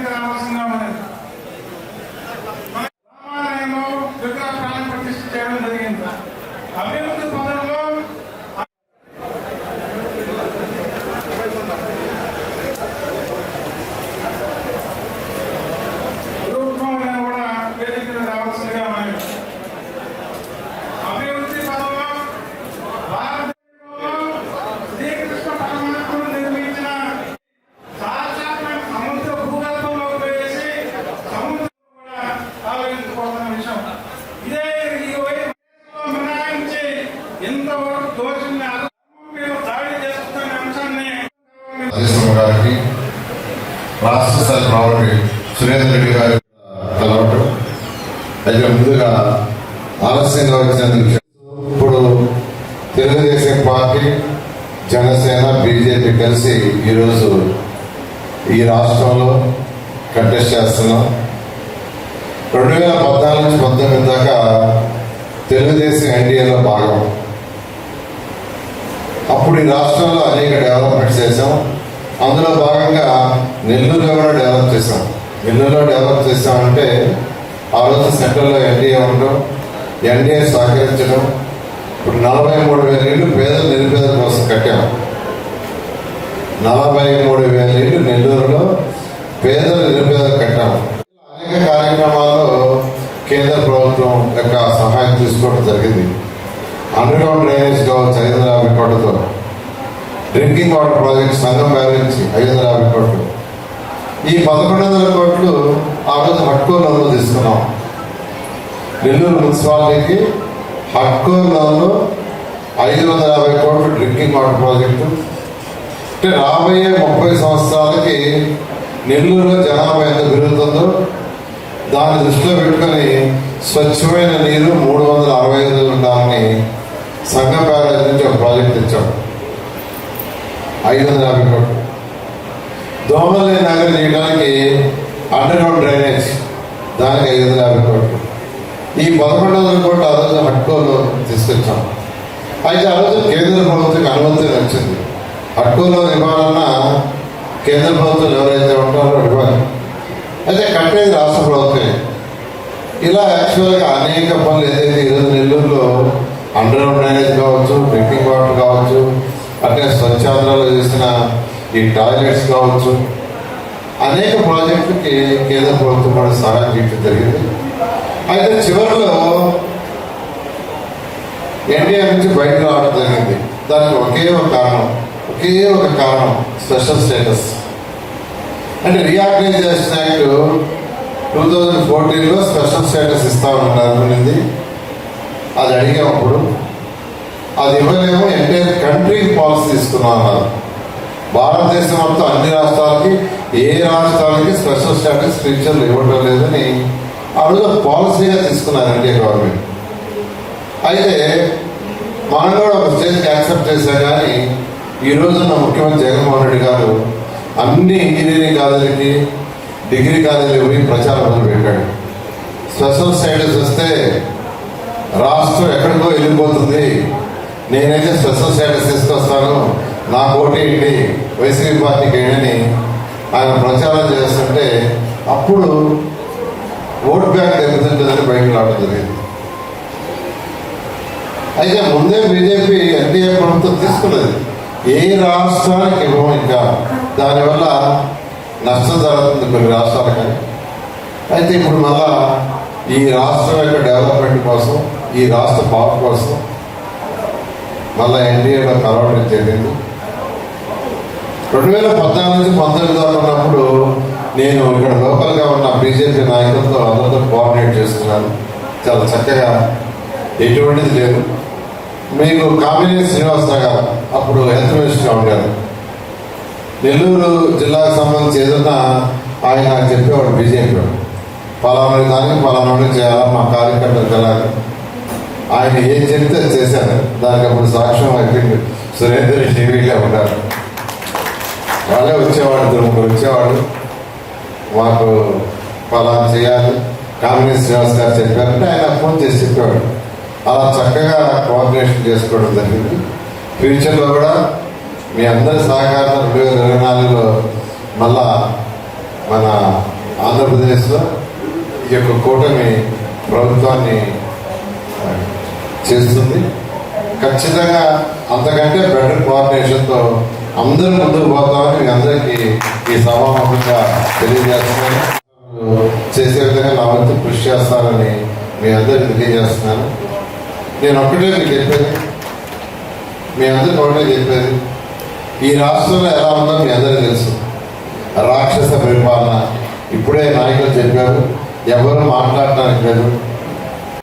దగ్గరికి రావాల్సిందిగా ఉన్నది. రామాలయంలో విగ్రహ ప్రాణ ప్రతిష్ఠ చేయడం జరిగింది. అభివృద్ధి పదంలో కూడా వేదికలు రావాల్సిందిగా ఉన్నది. అభివృద్ధి పదంలో భారతదేశంలో శ్రీకృష్ణ పరమాత్మను నిర్మించిన సాక్షాత్మైన సముద్ర భూగర్భంలోకి వేసి సముద్రం కూడా ఆలోచించుకోవాల్సిన విషయం. ఇదే ఈ వయసులో మినహాయించి ఎంతవరకు దోషుల్ని దాడి చేస్తున్న అంశాన్ని గారికి రాష్ట్ర స్థాయి ప్రౌఢి సురేందర్ రెడ్డి గారి కలవటం అయితే ముందుగా ఆలస్యంగా వచ్చినందుకు ఇప్పుడు తెలుగుదేశం పార్టీ జనసేన బీజేపీ కలిసి ఈరోజు ఈ రాష్ట్రంలో కంటెస్ట్ చేస్తున్నాం. 2014 నుంచి 19 దాకా తెలుగుదేశం ఎన్డీఏలో భాగం. అప్పుడు ఈ రాష్ట్రంలో అనేక డెవలప్మెంట్స్ చేసాం. అందులో భాగంగా నెల్లూరులో కూడా డెవలప్ చేసాం. నెల్లూరులో డెవలప్ చేసామంటే ఆ రోజు సెంట్రల్లో ఎన్డీఏ ఉండడం, ఎన్డీఏ సహకరించడం. ఇప్పుడు 43,000 ఇళ్ళు పేదల నిరుపేదల కోసం కట్టాము. 43,000 ఇళ్ళు నెల్లూరులో పేదల నిరుపేదలు కట్టాము. అనేక కార్యక్రమాల్లో కేంద్ర ప్రభుత్వం యొక్క సహాయం తీసుకోవడం జరిగింది. అండర్ గ్రౌండ్ డ్రైనేజ్ కావచ్చు 550 కోట్లతో, డ్రింకింగ్ వాటర్ ప్రాజెక్ట్ సంఘం బ్యారేజ్ 550 కోట్లు. ఈ 1,100 కోట్లు ఆ రోజు హట్కో లోన్లు తీసుకున్నాం. నెల్లూరు మున్సిపాలిటీకి హట్కో లోన్లు 550 కోట్లు డ్రింకింగ్ వాటర్ ప్రాజెక్టు. అంటే రాబోయే 30 సంవత్సరాలకి నెల్లూరులో జనాభా ఎంత పెరుగుతుందో దాన్ని దృష్టిలో పెట్టుకొని స్వచ్ఛమైన నీరు 365 ఉండాలని సంఘం బ్యారేజ్ నుంచి ఒక ప్రాజెక్ట్ తెచ్చాం 550 కోట్లు. దోమల్ని నగరం చేయడానికి అండర్ గ్రౌండ్ డ్రైనేజ్ దానికి 550 కోట్లు. ఈ 1,100 కోట్లు ఆ రోజు హట్కోలో తీసుకొచ్చాం. అయితే ఆ రోజు కేంద్ర ప్రభుత్వం అనుమతి వచ్చింది. హట్కోలో ఇవ్వాలన్నా కేంద్ర ప్రభుత్వం ఎవరైతే ఉంటారో ఇవ్వాలి. అయితే కట్టేది రాష్ట్ర ప్రభుత్వమే. ఇలా యాక్చువల్గా అనేక పనులు ఏదైతే ఈరోజు నెల్లూరులో అండర్ గ్రౌండ్ డ్రైనేజ్ కావచ్చు, డ్రింకింగ్ వాటర్ కావచ్చు, అంటే స్వచ్ఛాంధ్రలో చేసిన ఈ టాయిలెట్స్ కావచ్చు, అనేక ప్రాజెక్టులకి కేంద్ర ప్రభుత్వం కూడా సహాయం చేయడం జరిగింది. అయితే చివరిలో ఎన్డీఏ నుంచి బయటకు రావడం జరిగింది. దానికి ఒకే ఒక కారణం స్పెషల్ స్టేటస్. అంటే రీఆర్గనైజేషన్ యాక్ట్ 2014లో స్పెషల్ స్టేటస్ ఇస్తామని అనుకునింది. అది అడిగామప్పుడు అది ఇవ్వలేమో, ఎంటైర్ కంట్రీకి పాలసీ తీసుకున్నాం అన్నారు. భారతదేశం మొత్తం అన్ని రాష్ట్రాలకి ఏ రాష్ట్రాలకి స్పెషల్ స్టేటస్ ఫ్యూచర్లు ఇవ్వడం లేదని ఆ రోజు పాలసీగా తీసుకున్నారు ఎన్డీఏ గవర్నమెంట్. అయితే మనం కూడా ఒక స్టేజ్కి యాక్సెప్ట్ చేశాం. కానీ ఈ రోజున ముఖ్యమంత్రి జగన్మోహన్ రెడ్డి గారు అన్ని ఇంజనీరింగ్ కాలేజీలకి, డిగ్రీ కాలేజీలకు పోయి ప్రచారం మొదలుపెట్టాడు. స్పెషల్ స్టేటస్ వస్తే రాష్ట్రం ఎక్కడికో వెళ్ళిపోతుంది, నేనైతే స్పెషల్ స్టేటస్ తీసుకొస్తాను, నాకు ఓటు ఏంటి, వైసీపీ పార్టీకి ఏంటని ఆయన ప్రచారం చేస్తుంటే అప్పుడు ఓట్ బ్యాంక్ దెబ్బతింటుందని బయటకు రావడం జరిగింది. అయితే ముందే బీజేపీ ఎన్డీఏ ప్రభుత్వం తీసుకున్నది, ఏ రాష్ట్రానికి ఇవ్వము, ఇంకా దానివల్ల నష్టం జరుగుతుంది కొన్ని రాష్ట్రాలకి. అయితే ఇప్పుడు మళ్ళా ఈ రాష్ట్రం యొక్క డెవలప్మెంట్ కోసం, ఈ రాష్ట్ర పార్క్ కోసం మళ్ళీ ఎన్డీఏలో కలవడం జరిగింది. 2014 నుంచి 19 దాకా ఉన్నప్పుడు నేను ఇక్కడ లోకల్గా ఉన్న బీజేపీ నాయకులతో అందరితో కోఆర్డినేట్ చేస్తున్నాను. చాలా చక్కగా, ఎటువంటిది లేదు. మీకు కామినేని శ్రీనివాసరావు గారు అప్పుడు హెల్త్ మినిస్టర్గా ఉండారు. నెల్లూరు జిల్లాకు సంబంధించి ఏదన్నా ఆయన చెప్పేవాడు బీజేపీ పలానా దానికి పలానా చేయాలా, మా కార్యకర్తలు వెళ్ళాలి. ఆయన ఏం చెప్తే చేశారు. దానికి అప్పుడు సాక్ష్యం అయిపోయింది. సురేందర్ టీవీలో ఉన్నారు. వాళ్ళే వచ్చేవాడు, 2-3 వచ్చేవాడు, మాకు పలానా చేయాలి, కామినేని శ్రీనివాస్ గారు చెప్పారంటే ఆయన ఫోన్ చేసి చెప్పేవాడు. అలా చక్కగా కోఆర్డినేషన్ చేసుకోవడం జరిగింది. ఫ్యూచర్లో కూడా మీ అందరి సహకారం 2024లో మళ్ళా మన ఆంధ్రప్రదేశ్లో ఈ యొక్క కూటమి ప్రభుత్వాన్ని చేస్తుంది. ఖచ్చితంగా అంతకంటే బెటర్ కోఆర్డినేషన్తో అందరూ ముందుకు పోతామని మీ అందరికీ ఈ సభాముఖంగా తెలియజేస్తున్నాను. చేసే విధంగా నా వంతు కృషి చేస్తానని మీ అందరికీ తెలియజేస్తున్నాను. నేను ఒక్కటే మీకు చెప్పేది, మీ అందరికీ ఒకటే చెప్పేది, ఈ రాష్ట్రంలో ఎలా ఉందో మీ అందరికీ తెలుసు. రాక్షస పరిపాలన, ఇప్పుడే నాయకులు చెప్పారు, ఎవరు మాట్లాడటానికి లేదు.